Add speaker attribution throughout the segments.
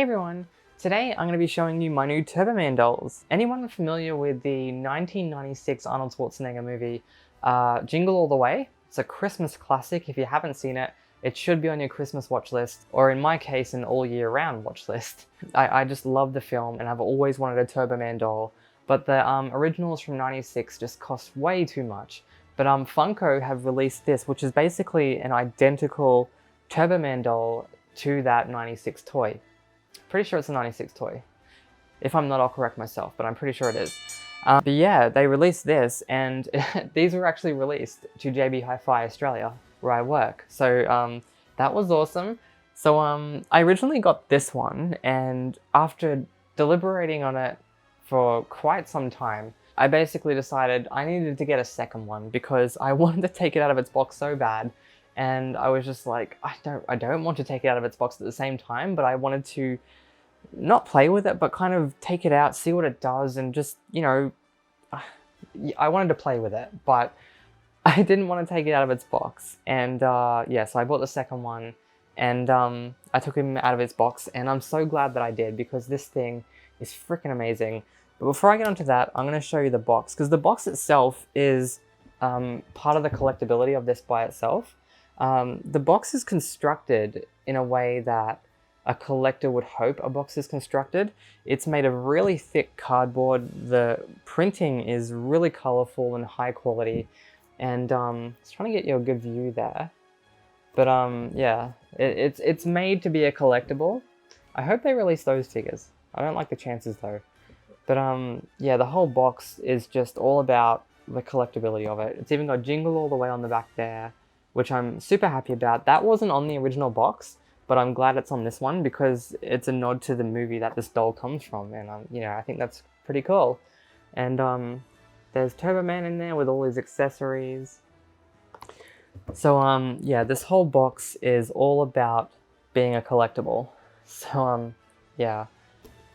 Speaker 1: everyone! Today I'm going to be showing you my new Turbo Man dolls. Anyone familiar with the 1996 Arnold Schwarzenegger movie Jingle All the Way? It's a Christmas classic. If you haven't seen it, it should be on your Christmas watch list, or in my case, an all year round watch list. I just love the film and I've always wanted a Turbo Man doll, but the originals from 96 just cost way too much. But Funko have released this, which is basically an identical Turbo Man doll to that 96 toy. Pretty sure it's a 96 toy. If I'm not, I'll correct myself, but I'm pretty sure it is. But yeah, they released this, and these were actually released to JB Hi-Fi Australia, where I work. So that was awesome. So I originally got this one, and after deliberating on it for quite some time, I basically decided I needed to get a second one because I wanted to take it out of its box so bad. And I was just like, I don't want to take it out of its box at the same time, but I wanted to not play with it, but kind of take it out, see what it does, and just, you know, I wanted to play with it, but I didn't want to take it out of its box. And yeah, so I bought the second one, and I took him out of its box, and I'm so glad that I did, because this thing is freaking amazing. But before I get onto that, I'm going to show you the box, because the box itself is part of the collectability of this by itself. The box is constructed in a way that a collector would hope a box is constructed. It's made of really thick cardboard. The printing is really colorful and high quality, and I was trying to get you a good view there. But yeah, it's made to be a collectible. I hope they release those figures. I don't like the chances though. But yeah, the whole box is just all about the collectability of it. It's even got Jingle All the Way on the back there, which I'm super happy about. That wasn't on the original box, but I'm glad it's on this one because it's a nod to the movie that this doll comes from, and you know, I think that's pretty cool. And there's Turbo Man in there with all his accessories. So yeah, this whole box is all about being a collectible. So yeah,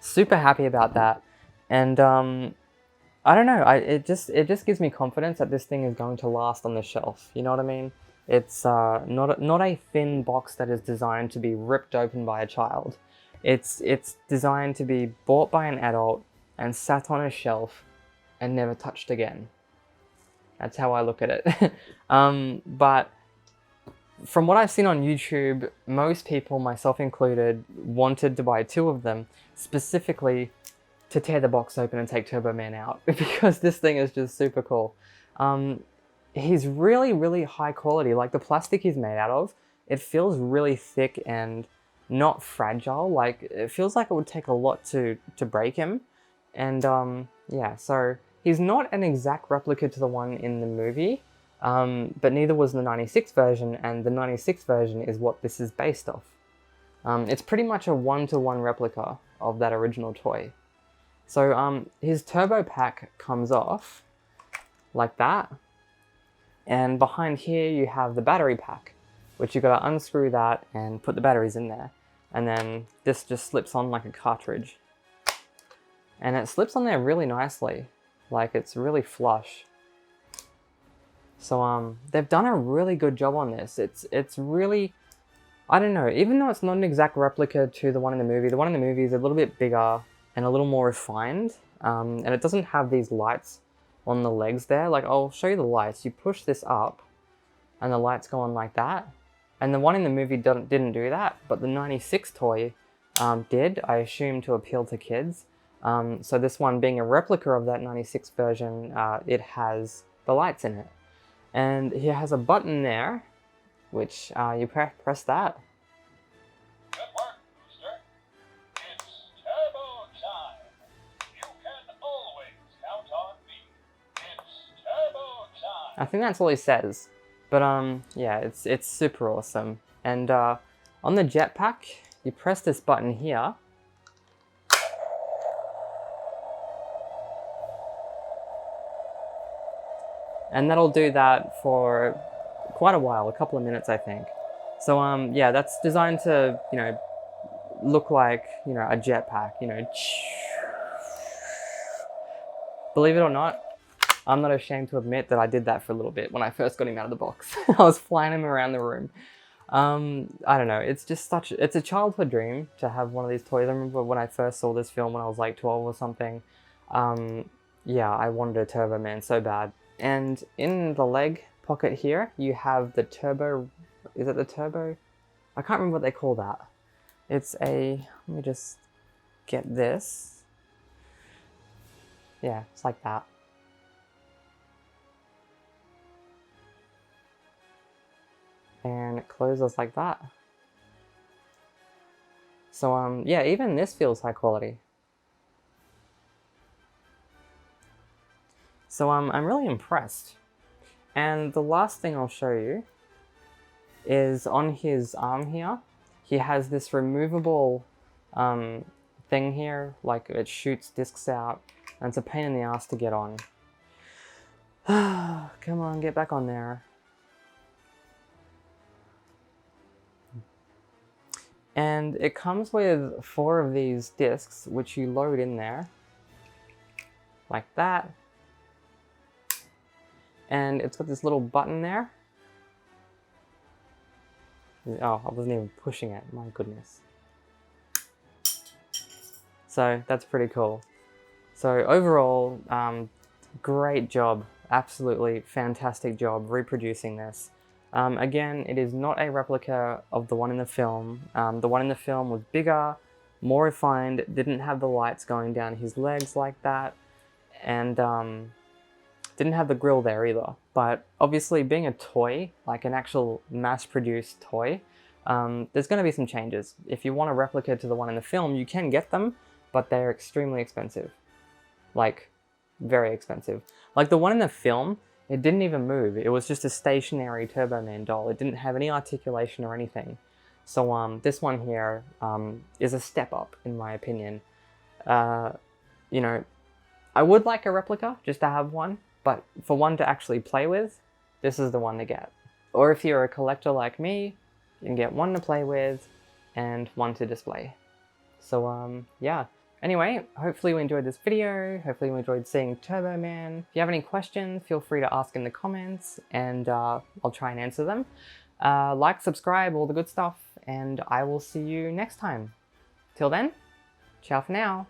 Speaker 1: super happy about that. And I don't know, it just gives me confidence that this thing is going to last on the shelf. You know what I mean? It's not a thin box that is designed to be ripped open by a child. It's designed to be bought by an adult and sat on a shelf and never touched again. That's how I look at it. But from what I've seen on YouTube, most people, myself included, wanted to buy two of them, specifically to tear the box open and take Turbo Man out, because this thing is just super cool. He's really, really high quality. Like, the plastic he's made out of, it feels really thick and not fragile. Like, it feels like it would take a lot to break him. And yeah, so he's not an exact replica to the one in the movie, but neither was the 96 version, and the 96 version is what this is based off. It's pretty much a one-to-one replica of that original toy. So his turbo pack comes off like that. And behind here you have the battery pack, which you've got to unscrew that and put the batteries in there. And then this just slips on like a cartridge. And it slips on there really nicely. Like, it's really flush. So they've done a really good job on this. It's really, I don't know, even though it's not an exact replica to the one in the movie is a little bit bigger and a little more refined. And it doesn't have these lights on the legs there. Like, I'll show you the lights. You push this up and the lights go on like that. And the one in the movie didn't do that, but the 96 toy did, I assume, to appeal to kids. So this one, being a replica of that 96 version, it has the lights in it. And it has a button there, which you press that.
Speaker 2: Good work, Booster. It's turbo time. You can always count on me. It's turbo time.
Speaker 1: I think that's all he says. But yeah, it's super awesome. And on the jetpack, you press this button here. And that'll do that for quite a while, a couple of minutes, I think. So yeah, that's designed to, you know, look like, you know, a jetpack, you know. Believe it or not, I'm not ashamed to admit that I did that for a little bit when I first got him out of the box. I was flying him around the room. I don't know, it's just it's a childhood dream to have one of these toys. I remember when I first saw this film when I was like 12 or something. Yeah, I wanted a Turbo Man so bad. And in the leg pocket here, you have the turbo, is it the turbo? I can't remember what they call that. It's a, let me just get this. Yeah, it's like that. And it closes like that. So yeah, even this feels high quality. So I'm really impressed. And the last thing I'll show you is on his arm here, he has this removable thing here, like it shoots discs out, and it's a pain in the ass to get on. Come on, get back on there. And it comes with 4 of these discs, which you load in there, like that. And it's got this little button there. Oh, I wasn't even pushing it, my goodness. So that's pretty cool. So overall, great job, absolutely fantastic job reproducing this. Again, it is not a replica of the one in the film. The one in the film was bigger, more refined, didn't have the lights going down his legs like that, and didn't have the grill there either. But obviously being a toy, like an actual mass-produced toy, there's going to be some changes. If you want a replica to the one in the film, you can get them, but they're extremely expensive. Like, very expensive. Like the one in the film, it didn't even move. It was just a stationary Turbo Man doll. It didn't have any articulation or anything. So this one here is a step up, in my opinion. You know, I would like a replica, just to have one, but for one to actually play with, this is the one to get. Or if you're a collector like me, you can get one to play with and one to display. So yeah. Anyway, hopefully you enjoyed this video, hopefully you enjoyed seeing Turbo Man. If you have any questions, feel free to ask in the comments, and I'll try and answer them. Like, subscribe, all the good stuff, and I will see you next time. Till then, ciao for now.